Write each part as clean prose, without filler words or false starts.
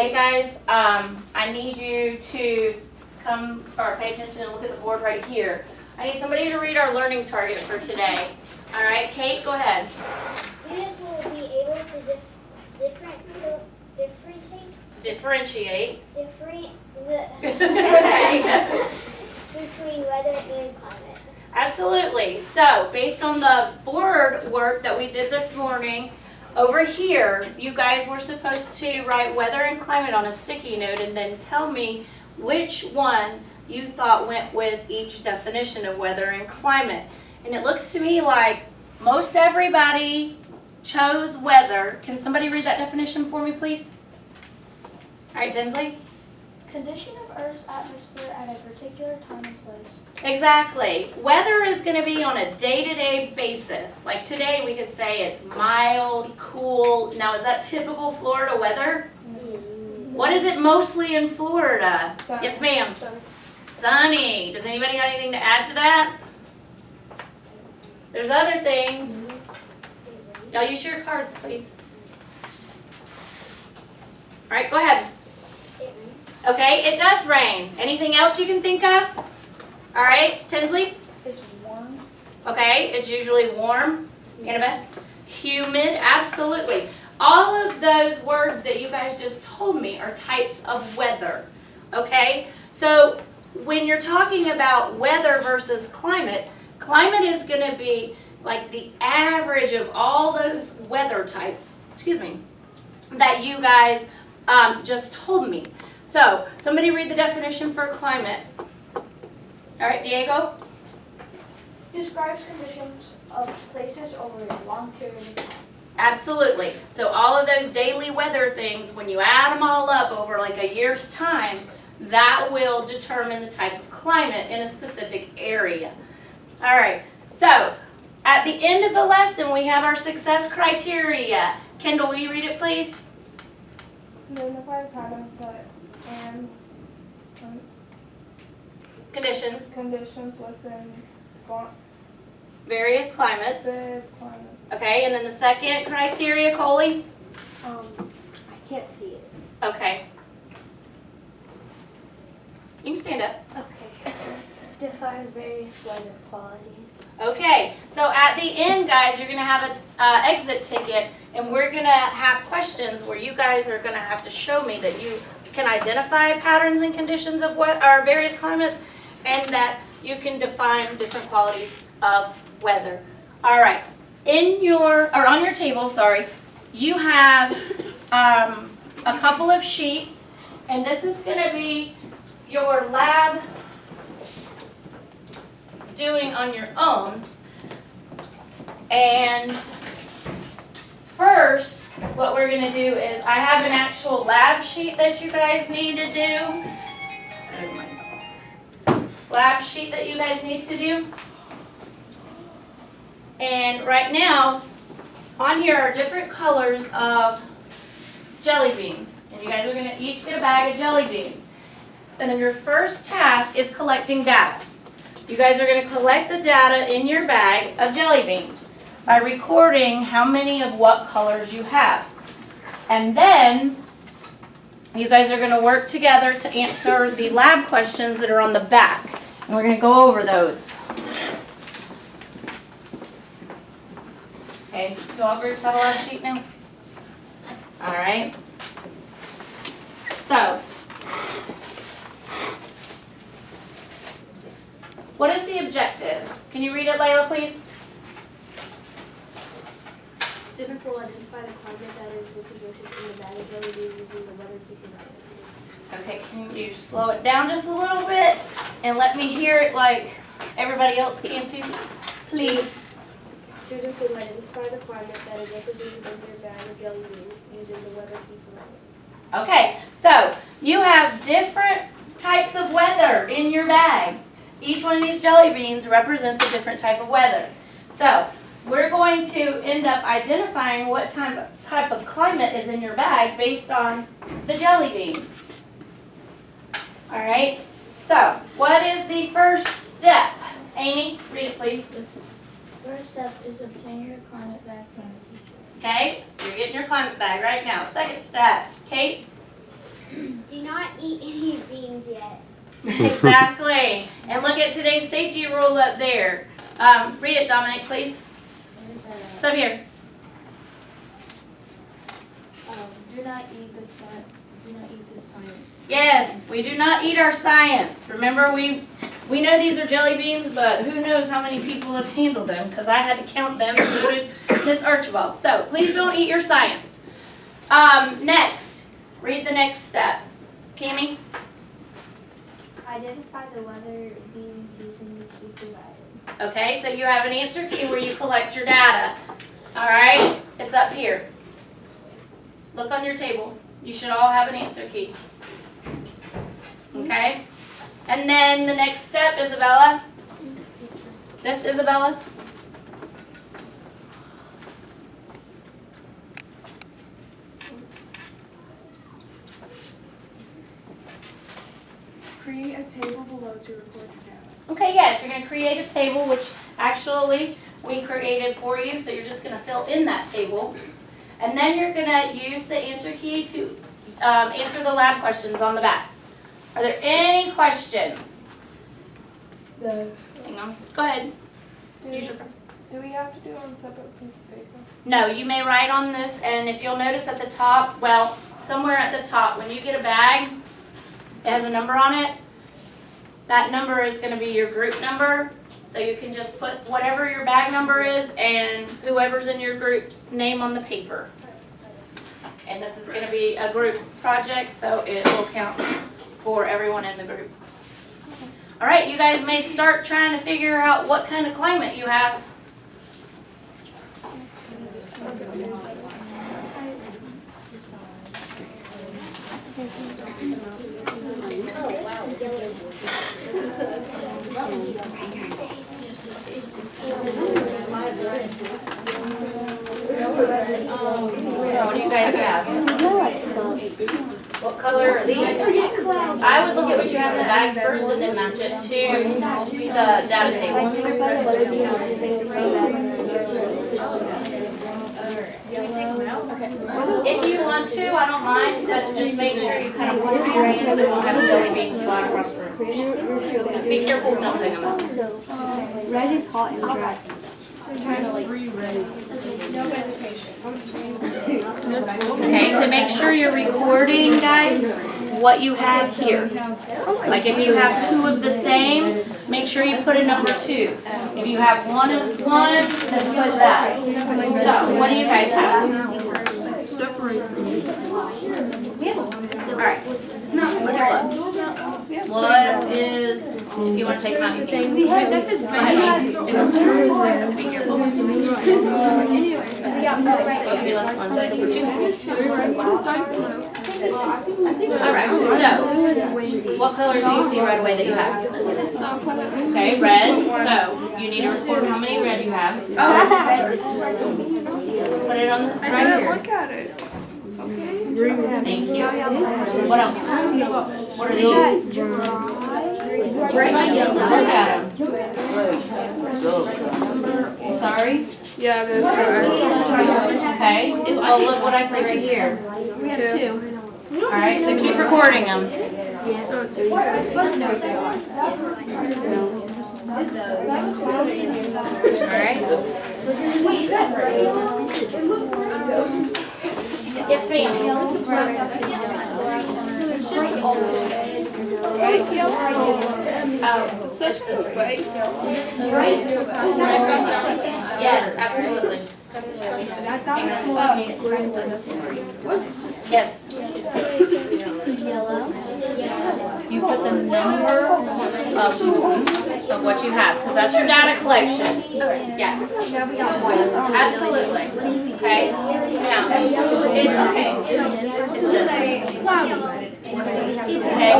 today, guys, I need you to come or pay attention and look at the board right here. I need somebody to read our learning target for today. All right, Kate, go ahead. Students will be able to Differentiate. Okay. Between weather and climate. Absolutely. So, based on the board work that we did this morning, over here, you guys were supposed to write weather and climate on a sticky note and then tell me which one you thought went with each definition of weather and climate. And it looks to me like most everybody chose weather. Can somebody read that definition for me, please? All right, Tinsley? Condition of Earth's atmosphere at a particular time and place. Exactly. Weather is going to be on a day-to-day basis. Like today we could say it's mild, cool. Now is that typical Florida weather? What is it mostly in Florida? Sunny. Yes, ma'am. Sunny. Does anybody have anything to add to that? There's other things. Y'all use your cards, please. All right, go ahead. Okay, it does rain. Anything else you can think of? All right, Tinsley? It's warm. Okay, it's usually warm. Annabeth? Humid, absolutely. All of those words that you guys just told me are types of weather. Okay, so when you're talking about weather versus climate, climate is going to be like the average of all those weather types, that you guys just told me. So, somebody read the definition for climate. All right, Diego? Describes conditions of places over a long period of time. Absolutely. So all of those daily weather things, when you add them all up over like a year's time, that will determine the type of climate in a specific area. All right, so at the end of the lesson, we have our success criteria. Kendall, will you read it, please? Identify patterns that and Conditions, conditions within various climates. various climates. Okay, and then the second criteria, Coley? I can't see it. Okay. You can stand up. Okay. Define various weather qualities. Okay, so at the end, guys, you're going to have an exit ticket, and we're going to have questions where you guys are going to have to show me that you can identify patterns and conditions of what our various climates, and that you can define different qualities of weather. All right, on your table, you have a couple of sheets, and this is going to be your lab doing on your own. And first, what we're going to do is I have an actual lab sheet that you guys need to do. Lab sheet that you guys need to do. And right now, on here are different colors of jelly beans. And you guys are going to each get a bag of jelly beans. And then your first task is collecting data. You guys are going to collect the data in your bag of jelly beans by recording how many of what colors you have. And then you guys are going to work together to answer the lab questions that are on the back. And we're going to go over those. Okay, do all groups have a lab sheet now? All right. So, what is the objective? Can you read it, Layla, please? Students will identify the climate that is represented in the bag of jelly beans using the weather keeping method. Okay, can you slow it down just a little bit and let me hear it like everybody else can too? Please. Students will identify the climate that is represented in their bag of jelly beans using the weather keeping method. Okay, so you have different types of weather in your bag. Each one of these jelly beans represents a different type of weather. So we're going to end up identifying what type of climate is in your bag based on the jelly beans. All right, so what is the first step? Amy, read it please. First step is obtain your climate bag from the teacher. Okay, you're getting your climate bag right now. Second step, Kate? Do not eat any beans yet. Exactly. And look at today's safety rule up there. Read it, Dominic, please. It's up here. Do not eat the sun. Do not eat the science. Yes, we do not eat our science. Remember, we know these are jelly beans, but who knows how many people have handled them, because I had to count them, and so did Miss Archibald. So please don't eat your science. Next, read the next step. Cami? Identify the weather beans using the key provided. Okay, so you have an answer key where you collect your data. All right, it's up here. Look on your table. You should all have an answer key. Okay? And then the next step, Isabella. This, Isabella. Create a table below to record your data. Okay, yes, you're going to create a table, which actually we created for you, so you're just going to fill in that table. And then you're going to use the answer key to answer the lab questions on the back. Are there any questions? Hang on. Go ahead. Use your phone. Do we have to do it on a separate piece of paper? No, you may write on this, and if you'll notice at the top, well, somewhere at the top, when you get a bag, it has a number on it. That number is going to be your group number. So you can just put whatever your bag number is and whoever's in your group's name on the paper. And this is going to be a group project, so it will count for everyone in the group. All right, you guys may start trying to figure out what kind of climate you have. What do you guys have? What color are these? I would look at what you have in the bag first and then match it to the data table. If you want to, I don't mind, but just make sure you kind of warm your hands so you won't have jelly beans flying across the room. Just be careful with dumping them out. Red is hot and dry. Okay, so make sure you're recording, guys, what you have here. Like if you have two of the same, make sure you put a number 2. If you have one of one, then put that. So, what do you guys have? Alright. What is, if you want to take mine, you can. This is Be careful. Maybe left one side over 2. Alright, so, what colors do you see right away that you have? Okay, red, so you need to record how many red you have. Put it on right here. Look at it. Thank you. What else? What are these? Look at them. Sorry? Yeah, that's right. Okay. Oh, look what I see right here. We have 2. Alright, so keep recording them. Alright. Yes, ma'am. Right, yellow. Oh, Such a white. yes, absolutely. Yes. You put the number of what you have, because that's your data collection. Yes. Absolutely. Okay. Now, it's okay. Okay,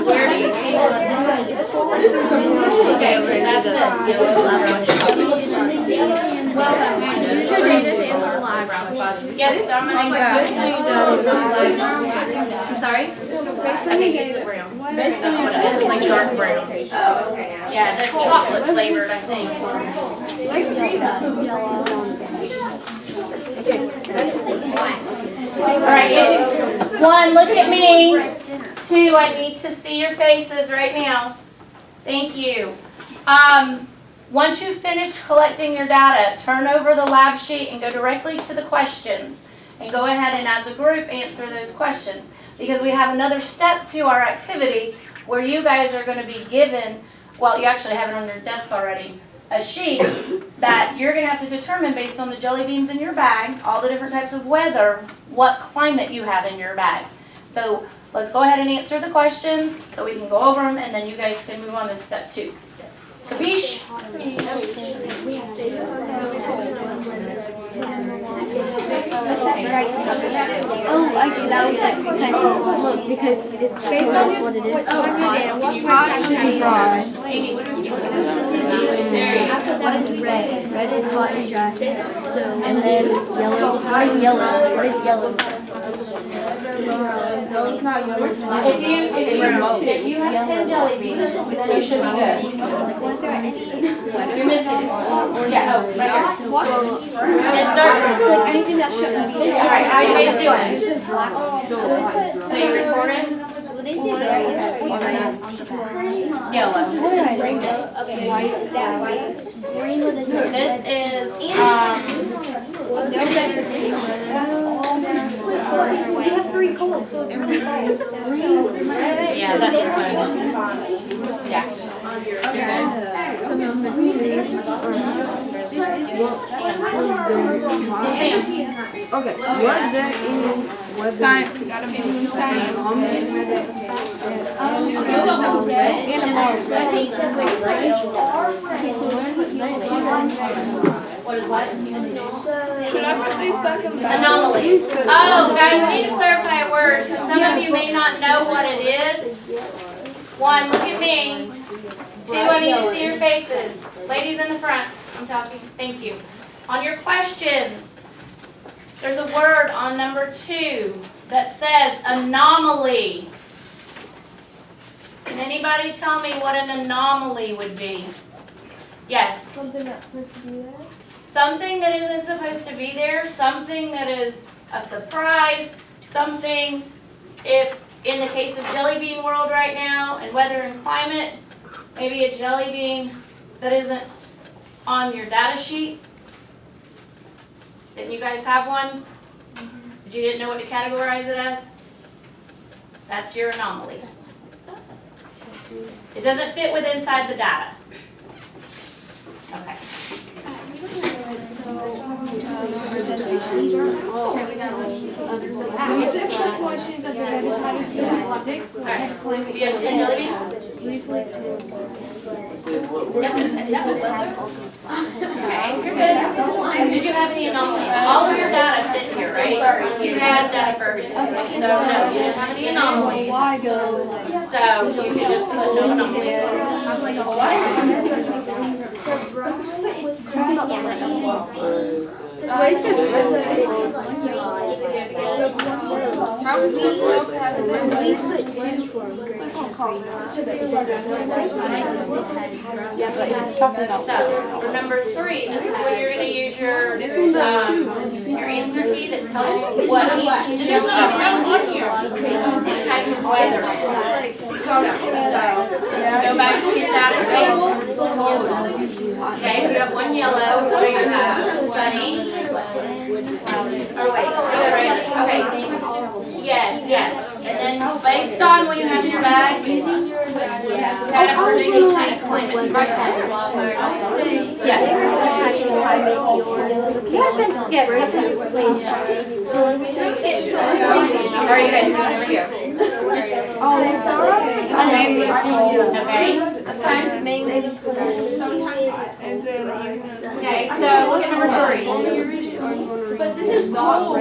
where do you see this? Okay, that's it. Yes, Dominic. I'm sorry? I think it's the brown. That's what it is. It's like dark brown. Yeah, they're chocolate flavored, I think. All right, One, look at me. Two, I need to see your faces right now. Thank you. Once you finish collecting your data, turn over the lab sheet and go directly to the questions. And go ahead and as a group answer those questions. Because we have another step to our activity where you guys are going to be given, well, you actually have it on your desk already, a sheet that you're going to have to determine based on the jelly beans in your bag, all the different types of weather, what climate you have in your bag. So let's go ahead and answer the questions so we can go over them and then you guys can move on to step 2. Capiche? Oh, I get that was like because it's based on what it is. Amy, what are you doing? What is red? Red is hot and dry. So and then yellow. What is yellow? What is yellow? If you have 10 jelly beans, then you should be good. You're missing. Yeah, oh, right here. Mister? Anything that shouldn't be. Alright, how you guys doing? So you recording? Yellow. This is, We have 3 colors, so it's really hard. yeah, that's fine. Yeah. Okay, was there any science? We gotta be science. What is what? Should I put these back in the bag? Anomalies. Oh, guys, I need to clarify a word because some of you may not know what it is. 1, look at me. 2, I need to see your faces. Ladies in the front, I'm talking. Thank you. On your questions, there's a word on number 2 that says anomaly. Can anybody tell me what an anomaly would be? Yes. Something that's supposed to be there. Something that isn't supposed to be there, something that is a surprise, something, if in the case of Jelly Bean World right now and weather and climate, maybe a jelly bean that isn't on your data sheet. Didn't you guys have one? But you didn't know what to categorize it as? That's your anomaly. It doesn't fit with inside the data. Okay. Alright, do you have 10 jelly beans? Okay, you're good. Did you have any anomalies? All of your data fit here, right? You had data for everything. So no, you didn't have any anomalies. So you can just put no anomalies. So, for number 3, this is where you're going to use your answer key that tells you what each jelly type of weather. Go back to your data table. Okay, you have 1 yellow, so you have sunny. Or wait, okay. Yes. And then based on what you have in your bag, kind of predict the kind of climate, right? Yes. How are you guys doing over here? Okay, that's fine. Okay, so look at number 3. But this is gold.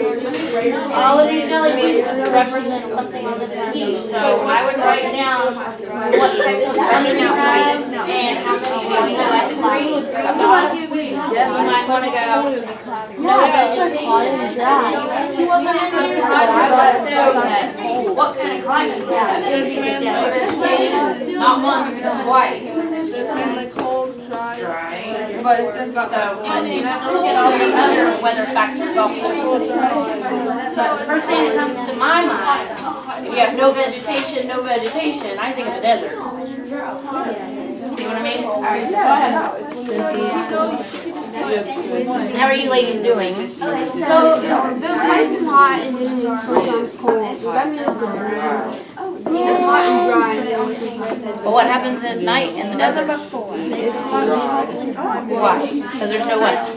All of these jelly beans represent something on this key, so I would write down what types of weather you have and how many beans. So like the green was green dots. You might want to go no vegetation. And then you have 2 of them in here, so I would assume that what kind of climate is that? No vegetation, not once, but twice. This means like cold, dry. Dry. But it says about So, and you have to look at all your other weather factors also. But the first thing that comes to my mind, if you have no vegetation, I think of a desert. See what I mean? All right, so go ahead. How are you ladies doing? so the place is hot and then sometimes cold. Does that mean it's dry? It's hot and dry. But what happens at night in the desert? It's hot. Why? Because there's no what?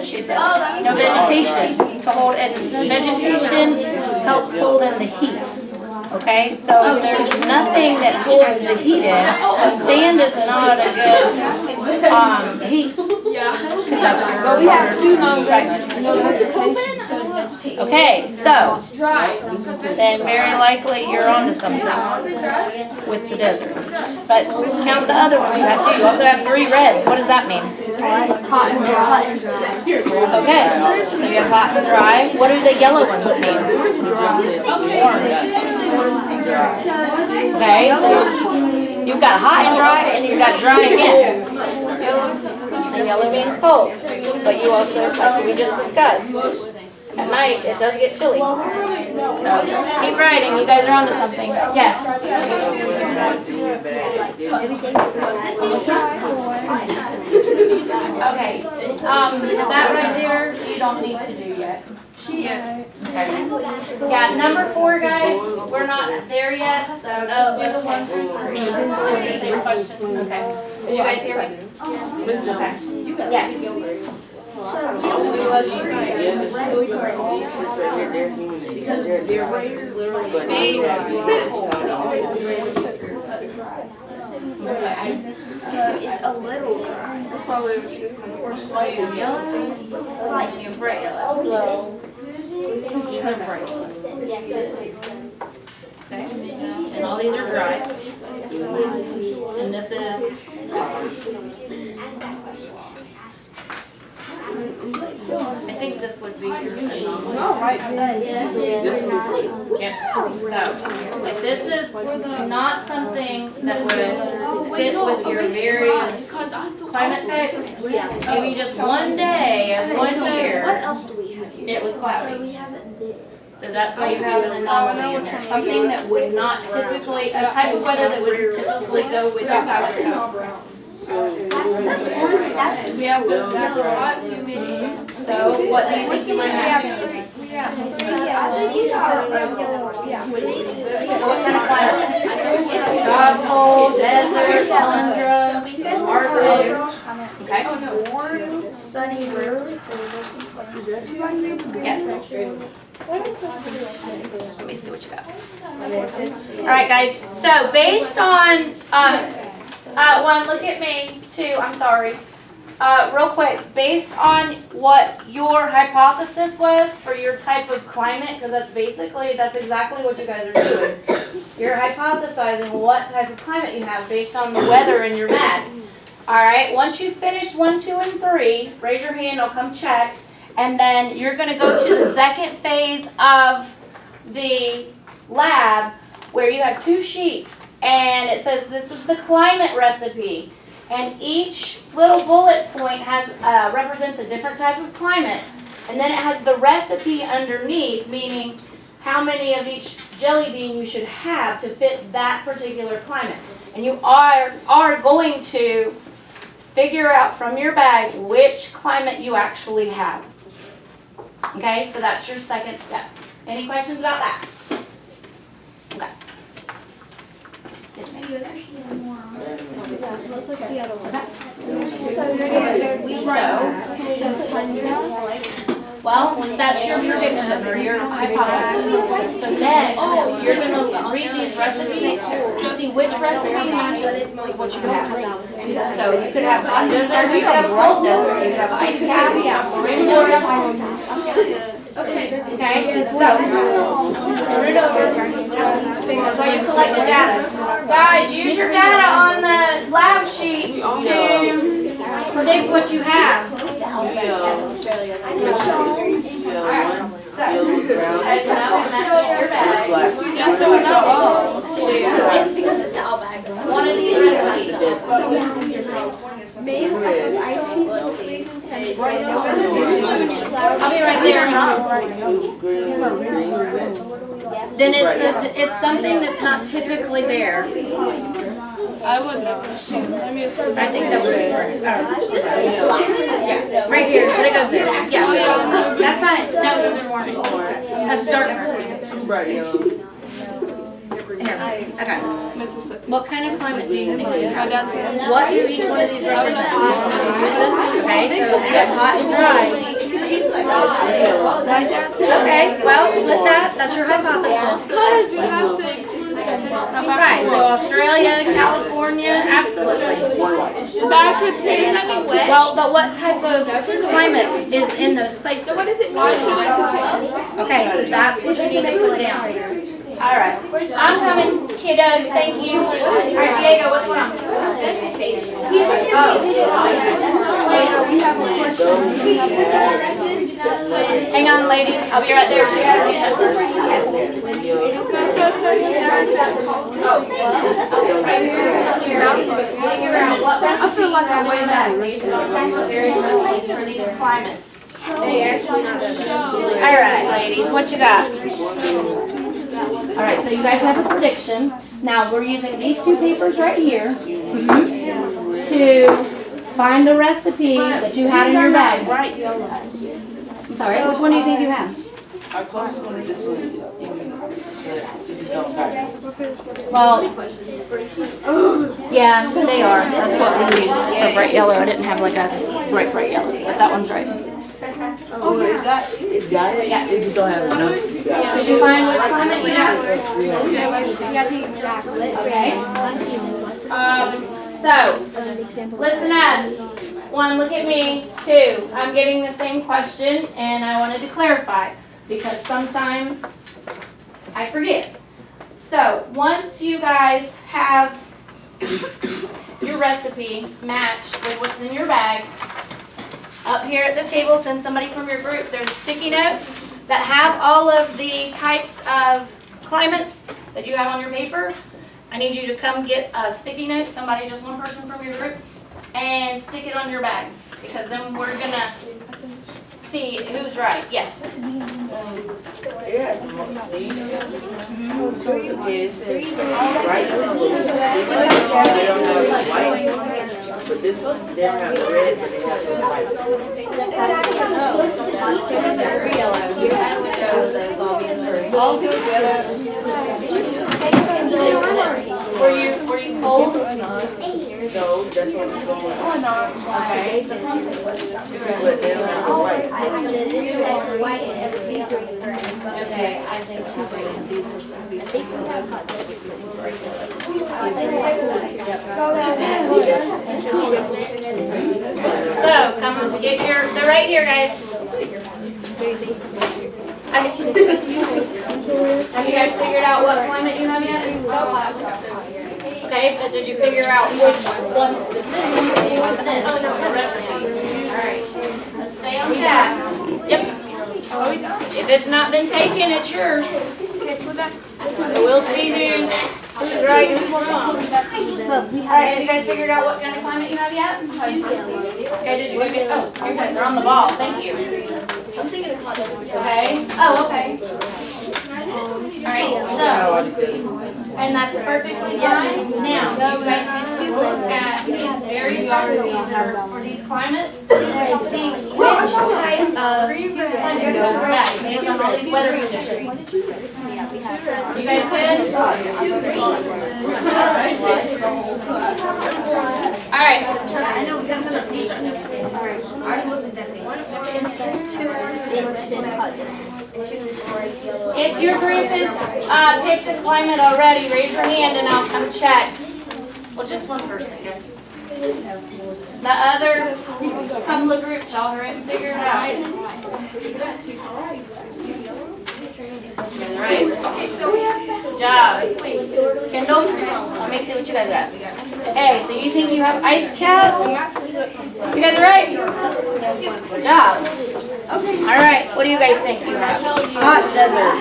She said, no vegetation to hold, and vegetation helps hold in the heat. Okay, so if there's nothing that holds the heat in, sand is not a good heat. But we have two no vegetation. Okay, so then very likely you're onto something with the desert. But count the other ones. You have two. You also have 3 reds. What does that mean? Hot and dry. Okay, so you have hot and dry. What do the yellow ones mean? Okay, so you've got hot and dry, and you've got dry again. And yellow means cold. But you also, that's what we just discussed. At night, it does get chilly. So keep writing. You guys are onto something. Yes. Okay. That right there, you don't need to do yet. Okay. Yeah, number 4, guys, we're not there yet, so just do the 1 through 3. Understand your question? Okay. Did you guys hear me? Okay. Yes. It's a little dry. Slightly bright yellow. These are bright. Okay. And all these are dry. And this is. I think this would be your phenomenal. Yep. So, if this is not something that would fit with your various climate type, maybe just one day of 1 year, What else do we have here? it was So cloudy. we have this. So that's why you have an anomaly in there. Something that would not typically, a type of weather that would typically go with your climate type. Yeah, with that humidity. So what do you think you might have? What kind of climate? Tropical, desert, tundra, Arctic. Okay. Warm, sunny, rarely cold. Yes. Let me see what you got. All right, guys. So based on, 1, look at me. 2, I'm sorry. Real quick, based on what your hypothesis was for your type of climate, because that's exactly what you guys are doing. You're hypothesizing what type of climate you have based on the weather in your map. All right, once you finish 1, 2, and 3, raise your hand, I'll come check, and then you're going to go to the second phase of the lab where you have 2 sheets, and it says this is the climate recipe. And each little bullet point has represents a different type of climate. And then it has the recipe underneath, meaning how many of each jelly bean you should have to fit that particular climate. And you are going to figure out from your bag which climate you actually have. Okay, so that's your second step. Any questions about that? Okay. Yes, ma'am. Well, that's your prediction or your hypothesis. So next, you're going to read these recipes and see which recipe matches what you have. So you could have hot desert, you could have cold desert, you could have ice cap, you have rainwater. Okay, so turn it over. That's why you collect the data. Guys, use your data on the lab sheet to predict what you have. Alright, so as you know, that's your bag. It's because it's the bag. One of these recipes. then it's something that's not typically there. I would know. I mean, it's I think that would be this one. Yeah, right here, but it goes there. Yeah, that's fine. No, those are warning. That's dark purple. Here, I got it. Mississippi. What kind of climate do you think we My have? dad's there. What do each one of these represent? Okay, so we got hot and dry. Okay, well, with that, that's your hypothesis. Because we have to include Right, so Australia, California, absolutely. Back to taste. That mean wet? Well, but what type of climate is in those places? What does it mean? Why should it contain? Okay, so that's what you need to put down. All right, I'm coming, kiddos, thank you. All right, Diego, what's going on? Hang on, ladies, I'll be right there. I feel like I'm way back. For these climates. All right, ladies, what you got? All right, so you guys have a prediction. Now, we're using these two papers right here to find the recipe that you had in your bag. I'm sorry, which one do you think you have? Our closest one is this one. Well, yeah, they are. That's what we used, a bright yellow. I didn't have like a bright yellow, but that one's right. Oh, it got it? Yes. It just don't have enough. Did you find which climate you have? Okay. So, listen up. 1, look at me. 2, I'm getting the same question and I wanted to clarify because sometimes I forget. So, once you guys have your recipe matched with what's in your bag, up here at the table, send somebody from your group, there's sticky notes that have all of the types of climates that you have on your paper. I need you to come get a sticky note, somebody, just one person from your group, and stick it on your bag, because then we're gonna see who's right. Yes? Yeah. But this one, they don't have the red, but they have the white. Were you cold? No, that's what it's going on. Okay. But they don't have the white. Okay, I think so, come get they're right here, guys. Have you guys figured out what climate you have yet? Okay, but did you figure out which one specifically you want this? Alright, let's stay on task. Yep. If it's not been taken, it's yours. So we'll see who's right and who's wrong. Alright, have you guys figured out what kind of climate you have yet? Okay, did you get, oh, you guys are on the ball, thank you. Okay, oh, okay. Alright, so, and that's perfectly fine. Now, you guys need to look at these various recipes that are for these climates and see which type of climate you're at based on all these weather conditions. You guys good? Alright. If your group has picked a climate already, raise your hand and I'll come check. Well, just one person. The other couple of groups, y'all hurry up and figure it out. Right. Good job. Kendall, let me see what you guys got. Hey, so you think you have ice caps? You guys are right? Good job. Alright, what do you guys think you have? Hot desert.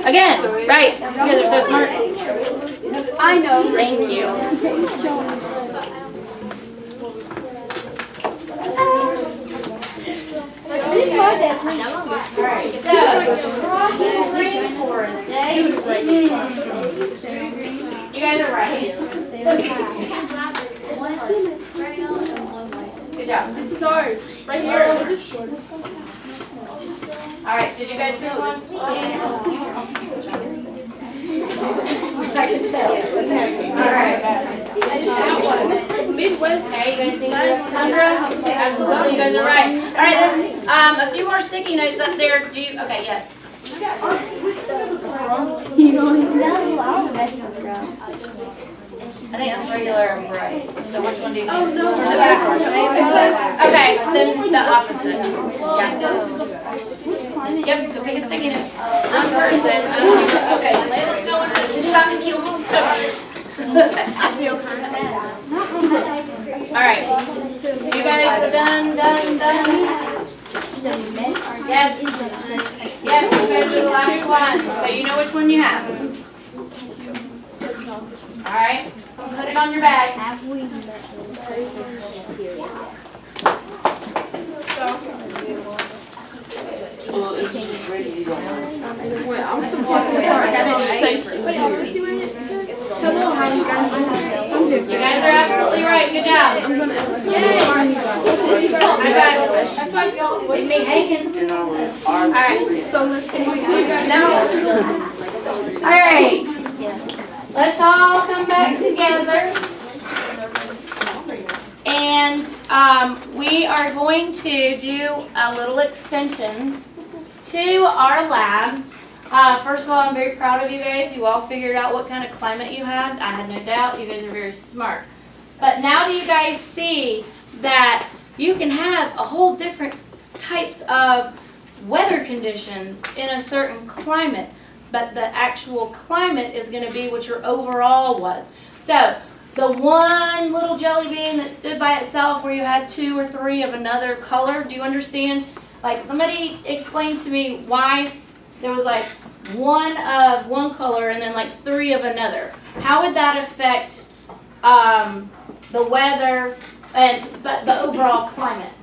Again, right. You guys are so smart. I know. Thank you. This Alright, so, Rocky Rainforest Day. You guys are right. Good job. It's stars. Right here. Alright, did you guys pick one? I can tell. Alright. Midwest. Okay, you guys think this Tundra? Absolutely, you guys are right. Alright, there's a few more sticky notes up there. Do you, okay, yes. No, I don't mess with them. I think that's regular and bright. So which one do you think? Oh, no. Or is it backwards? Okay, then the opposite. Yeah. Yep, so pick a sticky note. I'm first then. Okay, Layla's going first. She's not gonna kill me. Alright. You guys are done? Yes. Yes, you guys are the last one. So you know which one you have. Alright, put it on your bag. Well, if it's ready, you don't want to. I'm supposed Hello, how are you guys doing? You guys are absolutely right. Good job. I got it. Leave me hanging. Alright. Alright. Let's all come back together. And we are going to do a little extension to our lab. First of all, I'm very proud of you guys. You all figured out what kind of climate you had. I had no doubt. You guys are very smart. But now do you guys see that you can have a whole different types of weather conditions in a certain climate, but the actual climate is going to be what your overall was. So the one little jelly bean that stood by itself where you had 2 or 3 of another color, do you understand? Like, somebody explain to me why there was like 1 of one color and then like 3 of another. How would that affect the weather but the overall climate?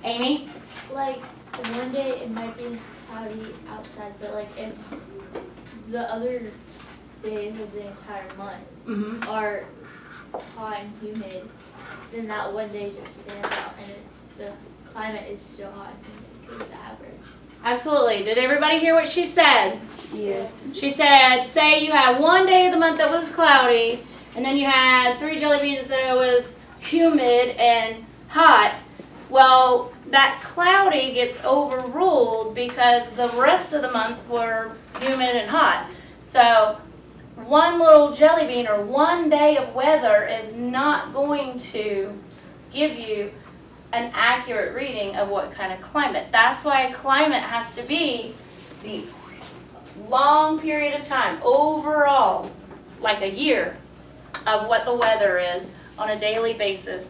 Amy? Like, one day it might be cloudy outside, but like if the other days of the entire month are hot and humid, then that one day just stands out and the climate is still hot and humid because it's average. Absolutely. Did everybody hear what she said? Yes. She said, say you had one day of the month that was cloudy, and then you had 3 jelly beans that it was humid and hot. Well, that cloudy gets overruled because the rest of the months were humid and hot. So one little jelly bean or one day of weather is not going to give you an accurate reading of what kind of climate. That's why climate has to be the long period of time, overall, like a year of what the weather is on a daily basis.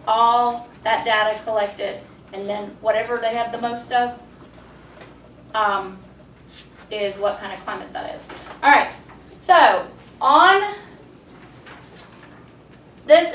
All that data collected, and then whatever they have the most of is what kind of climate that is. All right, so on this